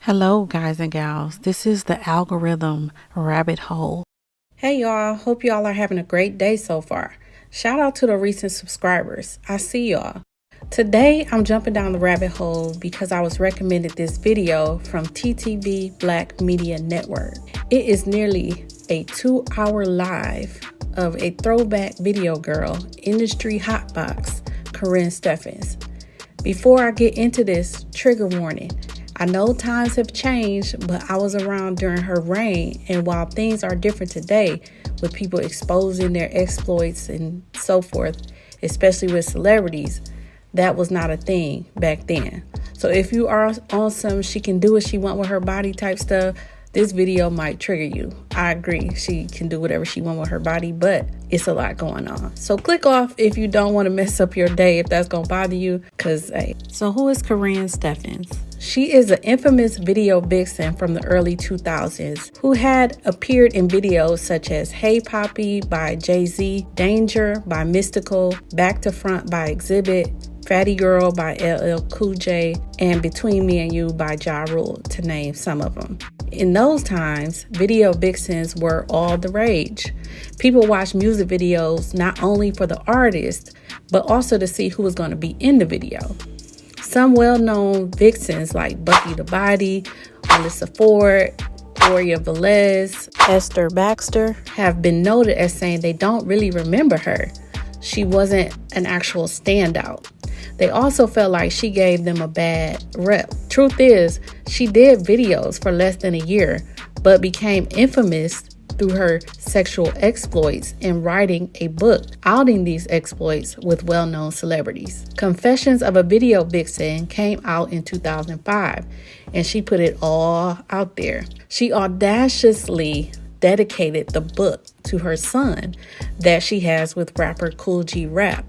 Hello, guys and gals. This is the algorithm rabbit hole. Hey, y'all. Hope y'all are having a great day so far. Shout out to the recent subscribers. I see y'all. Today, I'm jumping down the rabbit hole because I was recommended this video from TTV Black Media Network. It is nearly a 2-hour live of a throwback video girl, industry hotbox, Karrine Steffans. Before I get into this, trigger warning. I know times have changed, but I was around during her reign, and while things are different today with people exposing their exploits and so forth, especially with celebrities, that was not a thing back then. So if you are on some she can do what she want with her body type stuff, this video might trigger you. I agree, she can do whatever she want with her body, but it's a lot going on. So click off if you don't want to mess up your day, if that's gonna bother you, because hey. So who is Karrine Steffans? She is an infamous video vixen from the early 2000s who had appeared in videos such as Hey Poppy by Jay-Z, Danger by Mystical, Back to Front by Exhibit, Fatty Girl by LL Cool J, and Between Me and You by Ja Rule, to name some of them. In those times, video vixens were all the rage. People watched music videos not only for the artist, but also to see who was going to be in the video. Some well-known vixens like Bucky the Body, Alyssa Ford, Gloria Velez, Esther Baxter have been noted as saying they don't really remember her. She wasn't an actual standout. They also felt like she gave them a bad rep. Truth is, she did videos for less than a year, but became infamous through her sexual exploits and writing a book outing these exploits with well-known celebrities. Confessions of a Video Vixen came out in 2005, and she put it all out there. She audaciously dedicated the book to her son that she has with rapper Kool G Rap,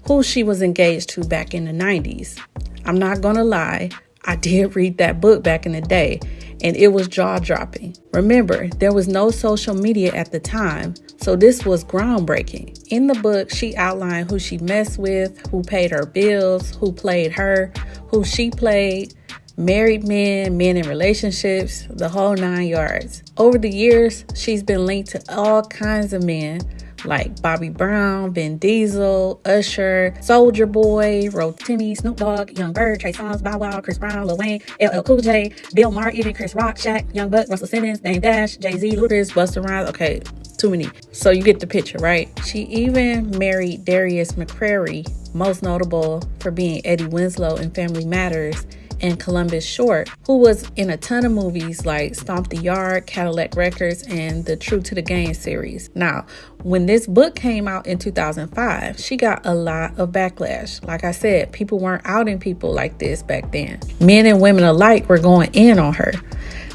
who she was engaged to back in the 90s. I'm not gonna lie, I did read that book back in the day, and it was jaw-dropping. Remember, there was no social media at the time, so this was groundbreaking. In the book, she outlined who she messed with, who paid her bills, who played her, who she played, married men, men in relationships, the whole 9 yards. Over the years, she's been linked to all kinds of men, like Bobby Brown, Vin Diesel, Usher, Soulja Boy, Rotimi, Snoop Dogg, Young Bird, Trey Songz, Bow Wow, Chris Brown, Lil Wayne, LL Cool J, Bill Maher, even Chris Rock, Shaq, Young Buck, Russell Simmons, Dame Dash, Jay-Z, Ludacris, Busta Rhymes. Okay, too many. So you get the picture, right? She even married Darius McCrary, most notable for being Eddie Winslow in Family Matters, and Columbus Short, who was in a ton of movies like Stomp the Yard, Cadillac Records, and the True to the Game series. Now, when this book came out in 2005, she got a lot of backlash. Like I said, people weren't outing people like this back then. Men and women alike were going in on her.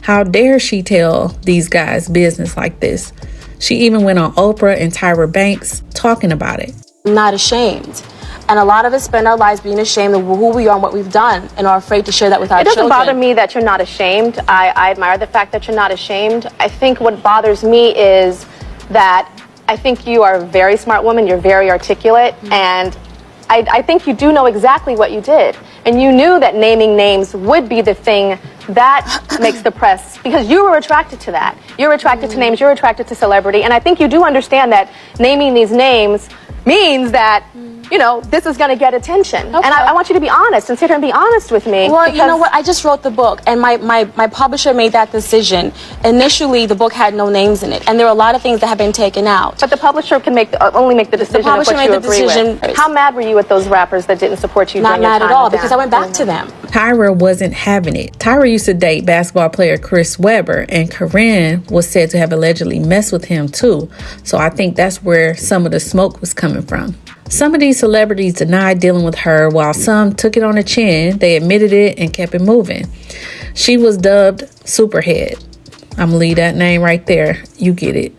How dare she tell these guys business like this? She even went on Oprah and Tyra Banks talking about it. I'm not ashamed. And a lot of us spend our lives being ashamed of who we are and what we've done and are afraid to share that with our children. It doesn't bother me that you're not ashamed. I admire the fact that you're not ashamed. I think what bothers me is that I think you are a very smart woman. You're very articulate. And I think you do know exactly what you did. And you knew that naming names would be the thing that makes the press, because you were attracted to that. You're attracted to names. You're attracted to celebrity. And I think you do understand that naming these names means that you know, this is going to get attention. Okay. And I want you to be honest and sit here and be honest with me. Well, you know what? I just wrote the book, and my publisher made that decision. Initially, the book had no names in it, and there are a lot of things that have been taken out. But the publisher can only make the decision of what you agree with. How mad were you at those rappers that didn't support you? Not mad at all, because I went back to them. Tyra wasn't having it. Tyra used to date basketball player Chris Webber, and Karrine was said to have allegedly messed with him too. So I think that's where some of the smoke was coming from. Some of these celebrities denied dealing with her, while some took it on the chin. They admitted it and kept it moving. She was dubbed Superhead. I'm gonna leave that name right there. You get it.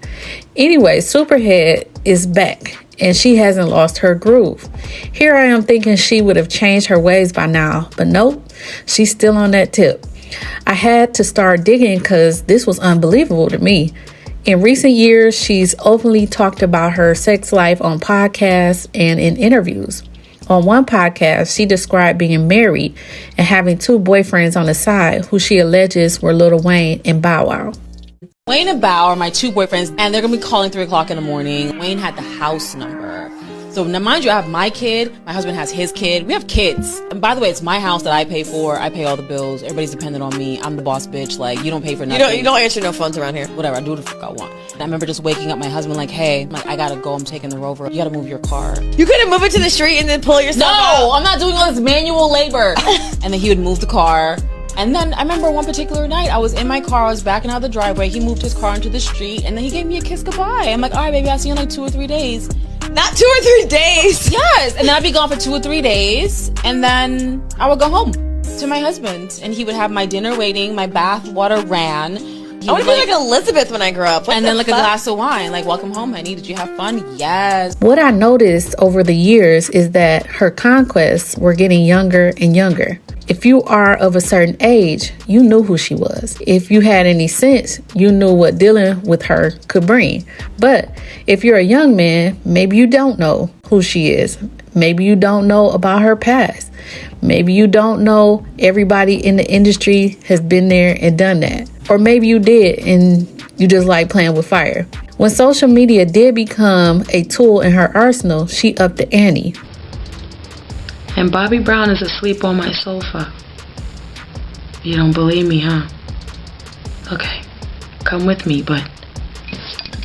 Anyway, Superhead is back, and she hasn't lost her groove. Here I am thinking she would have changed her ways by now, but nope, she's still on that tip. I had to start digging because this was unbelievable to me. In recent years, she's openly talked about her sex life on podcasts and in interviews. On one podcast, she described being married and having 2 boyfriends on the side who she alleges were Lil Wayne and Bow Wow. Wayne and Bow are my 2 boyfriends, and they're going to be calling 3 o'clock in the morning. Wayne had the house number. So now, mind you, I have my kid. My husband has his kid. We have kids. And by the way, it's my house that I pay for. I pay all the bills. Everybody's dependent on me. I'm the boss bitch. Like, you don't pay for nothing. You don't answer no phones around here. Whatever, I do what the fuck I want. And I remember just waking up my husband like, hey, I gotta go. I'm taking the Rover. You gotta move your car. You couldn't move it to the street and then pull yourself out? No, I'm not doing all this manual labor. And then he would move the car. And then I remember one particular night, I was in my car, I was backing out of the driveway. He moved his car into the street, and then he gave me a kiss goodbye. I'm like, all right, baby, I'll see you in like 2 or 3 days. Not 2 or 3 days. Yes. And then I'd be gone for 2 or 3 days. And then I would go home to my husband. And he would have my dinner waiting. My bath water ran. I want to be like Elizabeth when I grow up. And then like a glass of wine. Like, welcome home, honey. Did you have fun? Yes. What I noticed over the years is that her conquests were getting younger and younger. If you are of a certain age, you knew who she was. If you had any sense, you knew what dealing with her could bring. But if you're a young man, maybe you don't know who she is. Maybe you don't know about her past. Maybe you don't know everybody in the industry has been there and done that. Or maybe you did and you just like playing with fire. When social media did become a tool in her arsenal, she upped the ante. And Bobby Brown is asleep on my sofa. You don't believe me, huh? Okay, come with me, but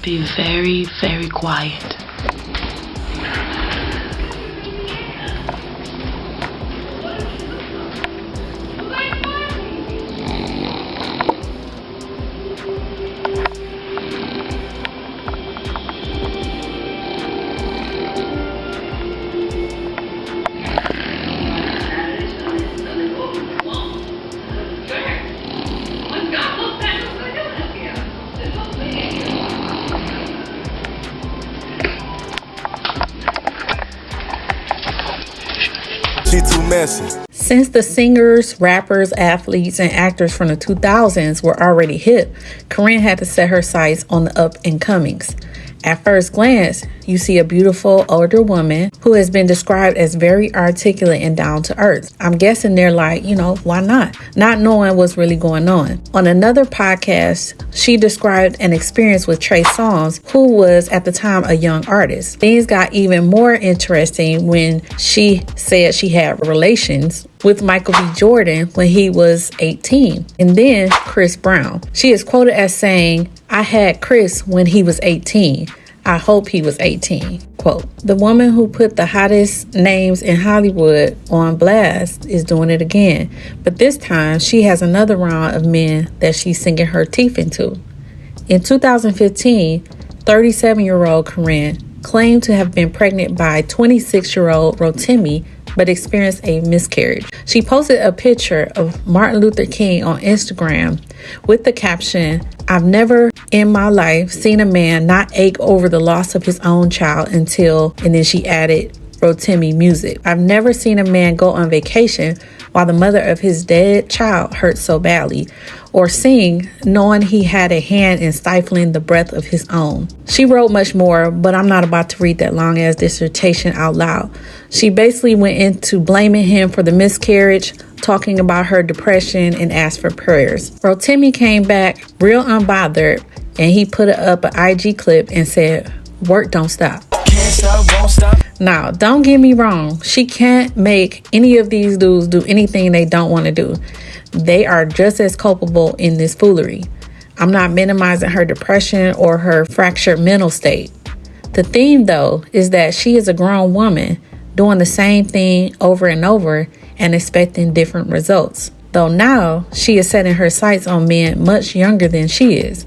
be very, very quiet. Since the singers, rappers, athletes, and actors from the 2000s were already hip, Karrine had to set her sights on the up and comings. At first glance, you see a beautiful older woman who has been described as very articulate and down to earth. I'm guessing they're like, why not? Not knowing what's really going on. On another podcast, she described an experience with Trey Songz, who was at the time a young artist. Things got even more interesting when she said she had relations with Michael B. Jordan when he was 18, and then Chris Brown. She is quoted as saying, "I had Chris when he was 18. I hope he was 18." Quote. The woman who put the hottest names in Hollywood on blast is doing it again, but this time she has another round of men that she's sinking her teeth into. In 2015, 37-year-old Karrine claimed to have been pregnant by 26-year-old Rotimi, but experienced a miscarriage. She posted a picture of Martin Luther King on Instagram with the caption, "I've never in my life seen a man not ache over the loss of his own child until," and then she added Rotimi music. "I've never seen a man go on vacation while the mother of his dead child hurt so badly, or sing knowing he had a hand in stifling the breath of his own." She wrote much more, but I'm not about to read that long ass dissertation out loud. She basically went into blaming him for the miscarriage, talking about her depression, and asked for prayers. Rotimi came back real unbothered, and he put up an IG clip and said, "Work don't stop." Can't stop, won't stop. Now, don't get me wrong. She can't make any of these dudes do anything they don't want to do. They are just as culpable in this foolery. I'm not minimizing her depression or her fractured mental state. The theme, though, is that she is a grown woman doing the same thing over and over and expecting different results. Though now, she is setting her sights on men much younger than she is.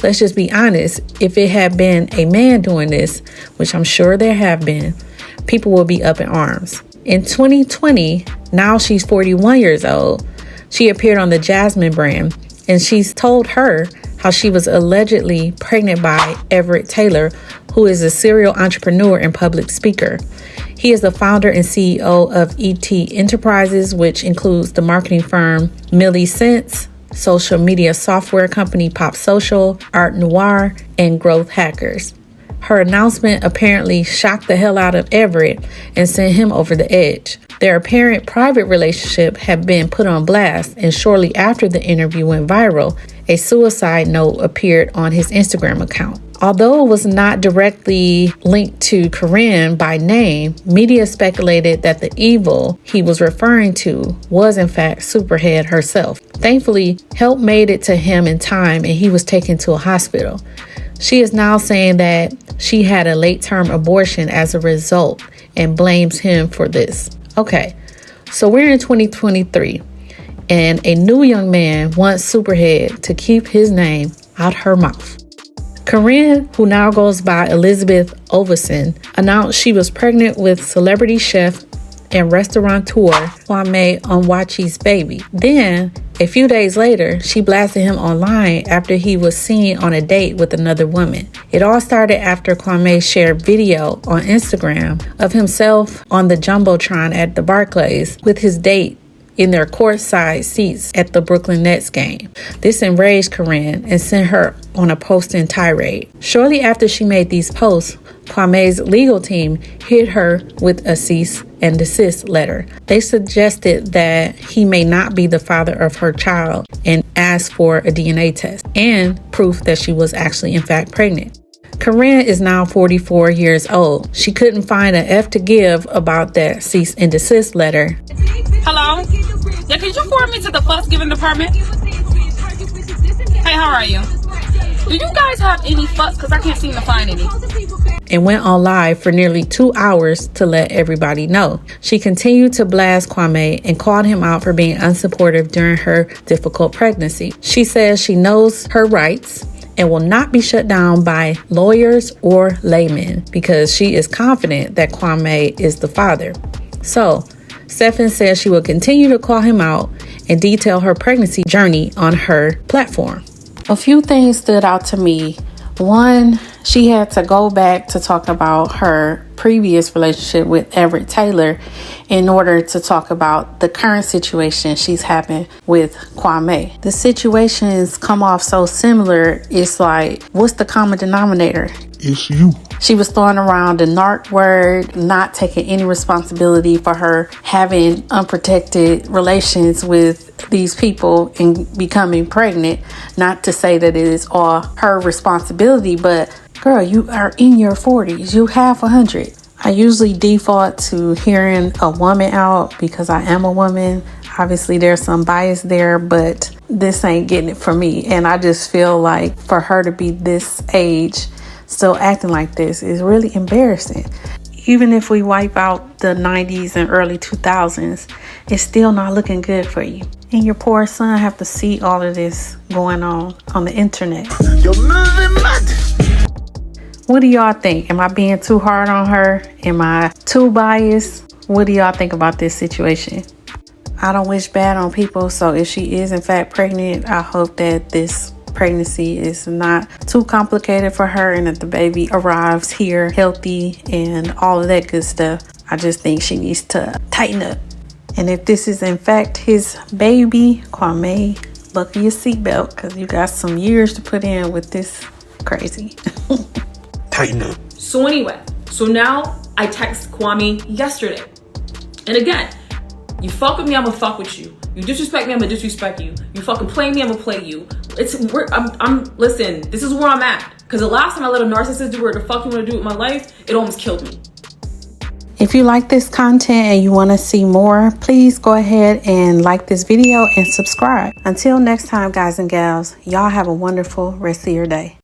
Let's just be honest, if it had been a man doing this, which I'm sure there have been, people will be up in arms. In 2020, now she's 41 years old, she appeared on the Jasmine brand, and she's told her how she was allegedly pregnant by Everett Taylor, who is a serial entrepreneur and public speaker. He is the founder and CEO of ET Enterprises, which includes the marketing firm Millie Sense, social media software company Pop Social, Art Noir, and Growth Hackers. Her announcement apparently shocked the hell out of Everett and sent him over the edge. Their apparent private relationship had been put on blast, and shortly after the interview went viral, a suicide note appeared on his Instagram account. Although it was not directly linked to Karrine by name, media speculated that the evil he was referring to was in fact Superhead herself. Thankfully, help made it to him in time and he was taken to a hospital. She is now saying that she had a late-term abortion as a result and blames him for this. Okay, so we're in 2023 and a new young man wants Superhead to keep his name out her mouth. Karrine, who now goes by Elizabeth Ovison, announced she was pregnant with celebrity chef and restaurateur Kwame Onwuachi's baby. Then, a few days later, she blasted him online after he was seen on a date with another woman. It all started after Kwame shared video on Instagram of himself on the Jumbotron at the Barclays with his date in their courtside seats at the Brooklyn Nets game. This enraged Karrine and sent her on a posting tirade. Shortly after she made these posts, Kwame's legal team hit her with a cease and desist letter. They suggested that he may not be the father of her child and asked for a DNA test and proof that she was actually in fact pregnant. Karrine is now 44 years old. She couldn't find an F to give about that cease and desist letter. Hello? Yeah, could you forward me to the fuss giving department? Hey, how are you? Do you guys have any fuss? Because I can't seem to find any. And went on live for nearly 2 hours to let everybody know. She continued to blast Kwame and called him out for being unsupportive during her difficult pregnancy. She says she knows her rights and will not be shut down by lawyers or laymen because she is confident that Kwame is the father. So, Steffans says she will continue to call him out and detail her pregnancy journey on her platform. A few things stood out to me. One, she had to go back to talk about her previous relationship with Everett Taylor in order to talk about the current situation she's having with Kwame. The situations come off so similar, it's like, what's the common denominator? It's you. She was throwing around the narc word, not taking any responsibility for her having unprotected relations with these people and becoming pregnant. Not to say that it is all her responsibility, but girl, you are in your 40s. You have 100. I usually default to hearing a woman out because I am a woman. Obviously, there's some bias there, but this ain't getting it for me. And I just feel like for her to be this age still acting like this is really embarrassing. Even if we wipe out the 90s and early 2000s, it's still not looking good for you. And your poor son have to see all of this going on the internet. You're moving mad. What do y'all think? Am I being too hard on her? Am I too biased? What do y'all think about this situation? I don't wish bad on people, so if she is in fact pregnant, I hope that this pregnancy is not too complicated for her and that the baby arrives here healthy and all of that good stuff. I just think she needs to tighten up. And if this is in fact his baby, Kwame, buckle your seatbelt because you got some years to put in with this crazy. Tighten up. So anyway, so now I text Kwame yesterday. And again, you fuck with me, I'm gonna fuck with you. You disrespect me, I'm gonna disrespect you. You fucking play me, I'm gonna play you. Listen, this is where I'm at. Because the last time I let a narcissist do what the fuck you wanna do with my life, it almost killed me. If you like this content and you want to see more, please go ahead and like this video and subscribe. Until next time, guys and gals, y'all have a wonderful rest of your day.